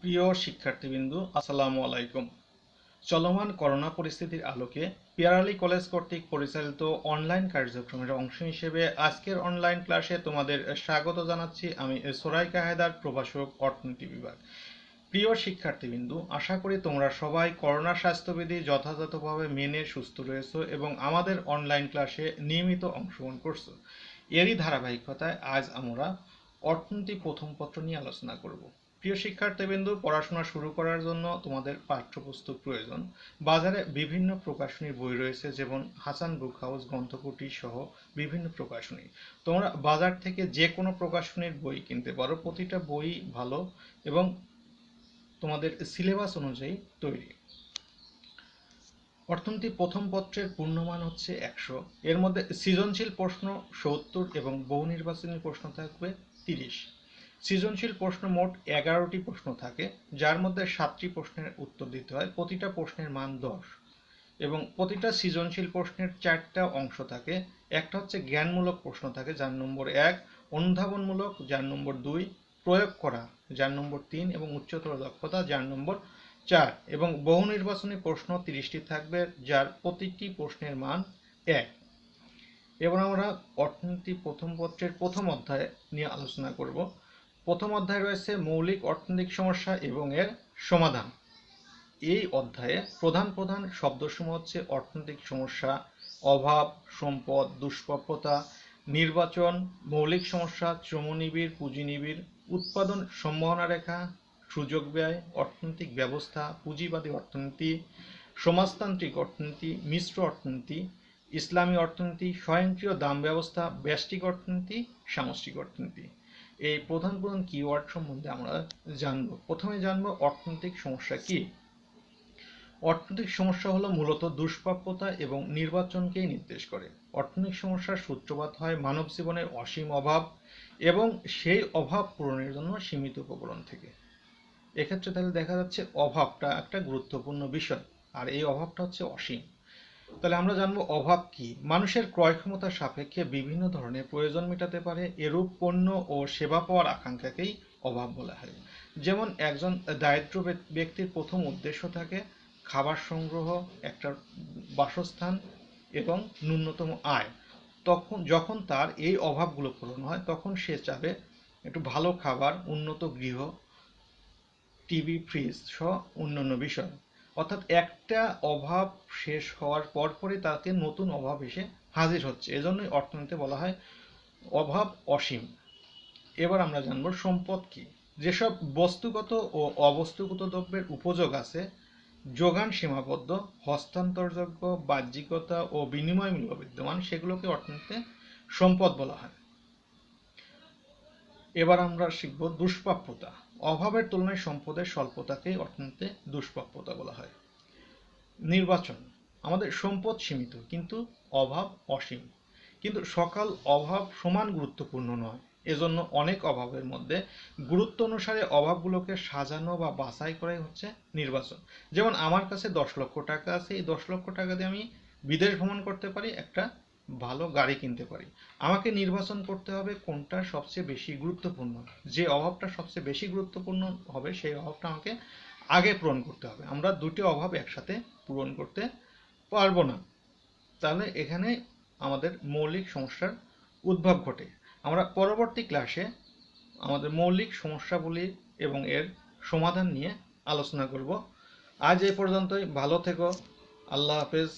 প্রিয় শিক্ষার্থীবৃন্দ, আসসালামু আলাইকুম। চলমান করোনা পরিস্থিতির আলোকে পিয়ার কলেজ কর্তৃক পরিচালিত অনলাইন কার্যক্রমের অংশ হিসেবে আজকের অনলাইন ক্লাসে তোমাদের স্বাগত জানাচ্ছি। আমি সোরাইকা হায়দার, প্রভাষক, অর্থনীতি বিভাগ। প্রিয় শিক্ষার্থীবৃন্দ, আশা করি তোমরা সবাই করোনা স্বাস্থ্যবিধি যথাযথভাবে মেনে সুস্থ রয়েছো এবং আমাদের অনলাইন ক্লাসে নিয়মিত অংশগ্রহণ করছো। এরই ধারাবাহিকতায় আজ আমরা অর্থনীতি প্রথম পত্র নিয়ে আলোচনা করব। প্রিয় শিক্ষার্থীবৃন্দ, পড়াশোনা শুরু করার জন্য তোমাদের পাঠ্যপুস্তক প্রয়োজন। বাজারে বিভিন্ন প্রকাশনীর বই রয়েছে, যেমন হাসান বুক হাউস, গ্রন্থকুটি সহ বিভিন্ন প্রকাশনী। তোমরা বাজার থেকে যে কোনো প্রকাশনীর বই কিনতে পারো। প্রতিটা বই ভালো এবং তোমাদের সিলেবাস অনুযায়ী তৈরি। অর্থনীতি প্রথম পত্রের পূর্ণমান হচ্ছে 100। এর মধ্যে সৃজনশীল প্রশ্ন 70 এবং বহু নির্বাচনী প্রশ্ন থাকবে 30। সৃজনশীল প্রশ্ন মোট 11টি প্রশ্ন থাকে, যার মধ্যে 7টি প্রশ্নের উত্তর দিতে হয়। প্রতিটা প্রশ্নের মান 10 এবং প্রতিটা সৃজনশীল প্রশ্নের 4টা অংশ থাকে। একটা হচ্ছে জ্ঞানমূলক প্রশ্ন থাকে, যার নম্বর 1, অনুধাবনমূলক যার নম্বর 2, প্রয়োগ করা যার নম্বর 3 এবং উচ্চতর দক্ষতা যার নম্বর 4 এবং বহু নির্বাচনী প্রশ্ন 30টি থাকবে, যার প্রতিটি প্রশ্নের মান 1। এবার আমরা অর্থনীতি প্রথম পত্রের প্রথম অধ্যায় নিয়ে আলোচনা করব। প্রথম অধ্যায় রয়েছে মৌলিক অর্থনৈতিক সমস্যা এবং এর সমাধান। এই অধ্যায়ে প্রধান প্রধান শব্দসমূহ হচ্ছে অর্থনৈতিক সমস্যা, অভাব, সম্পদ, দুষ্প্রাপ্যতা, নির্বাচন, মৌলিক সমস্যা, শ্রমনিবিড়, পুঁজিনিবিড়, উৎপাদন সম্ভাবনা রেখা, সুযোগ ব্যয়, অর্থনৈতিক ব্যবস্থা, পুঁজিবাদী অর্থনীতি, সমাজতান্ত্রিক অর্থনীতি, মিশ্র অর্থনীতি, ইসলামী অর্থনীতি, স্বয়ংক্রিয় দাম ব্যবস্থা, ব্যষ্টিক অর্থনীতি, সামষ্টিক অর্থনীতি। এই প্রধান প্রধান কিওয়ার্ড সম্বন্ধে আমরা জানব। প্রথমে জানব অর্থনৈতিক সমস্যা কি। অর্থনৈতিক সমস্যা হলো মূলত দুষ্প্রাপ্যতা এবং নির্বাচনকেই নির্দেশ করে। অর্থনৈতিক সমস্যার সূত্রপাত হয় মানব জীবনের অসীম অভাব এবং সেই অভাব পূরণের জন্য সীমিত উপকরণ থেকে। এক্ষেত্রে তাহলে দেখা যাচ্ছে অভাবটা একটা গুরুত্বপূর্ণ বিষয়, আর এই অভাবটা হচ্ছে অসীম। তাহলে আমরা জানবো অভাব কি। মানুষের ক্রয় ক্ষমতার সাপেক্ষে বিভিন্ন ধরনের প্রয়োজন মেটাতে পারে এরূপ পণ্য ও সেবা পাওয়ার আকাঙ্ক্ষাকেই অভাব বলা হয়। যেমন একজন দারিদ্র ব্যক্তির প্রথম উদ্দেশ্য থাকে খাবার সংগ্রহ, একটা বাসস্থান এবং ন্যূনতম আয়। যখন তার এই অভাবগুলো পূরণ হয়, তখন সে চাবে একটু ভালো খাবার, উন্নত গৃহ, টিভি, ফ্রিজ সহ অন্যান্য বিষয়। অর্থাৎ একটা অভাব শেষ হওয়ার পরপরই তাকে নতুন অভাব এসে হাজির হচ্ছে। এজন্যই অর্থনীতিতে বলা হয় অভাব অসীম। এবার আমরা জানবো সম্পদ কি। যেসব বস্তুগত ও অবস্তুগত দ্রব্যের উপযোগ আছে, যোগান সীমাবদ্ধ, হস্তান্তরযোগ্য, বাহ্যিকতা ও বিনিময় মূল্য বিদ্যমান, সেগুলোকে অর্থনীতিতে সম্পদ বলা হয়। এবার আমরা শিখব দুষ্প্রাপ্যতা। অভাবের তুলনায় সম্পদের স্বল্পতাকেই অর্থনীতিতে দুষ্প্রাপ্যতা বলা হয়। নির্বাচন। আমাদের সম্পদ সীমিত কিন্তু অভাব অসীম, কিন্তু সকল অভাব সমান গুরুত্বপূর্ণ নয়। এজন্য অনেক অভাবের মধ্যে গুরুত্ব অনুসারে অভাবগুলোকে সাজানো বা বাছাই করাই হচ্ছে নির্বাচন। যেমন আমার কাছে 10 লক্ষ টাকা আছে, এই 10 লক্ষ টাকা দিয়ে আমি বিদেশ ভ্রমণ করতে পারি, একটা ভালো গাড়ি কিনতে পারি। আমাকে নির্বাচন করতে হবে কোনটা সবচেয়ে বেশি গুরুত্বপূর্ণ। যে অভাবটা সবচেয়ে বেশি গুরুত্বপূর্ণ হবে সেই অভাবটা আমাকে আগে পূরণ করতে হবে। আমরা দুটি অভাব একসাথে পূরণ করতে পারবো না। তাহলে এখানে আমাদের মৌলিক সমস্যার উদ্ভব ঘটে। আমরা পরবর্তী ক্লাসে আমাদের মৌলিক সমস্যাগুলি এবং এর সমাধান নিয়ে আলোচনা করব। আজ এই পর্যন্তই। ভালো থেকো। আল্লাহ হাফেজ।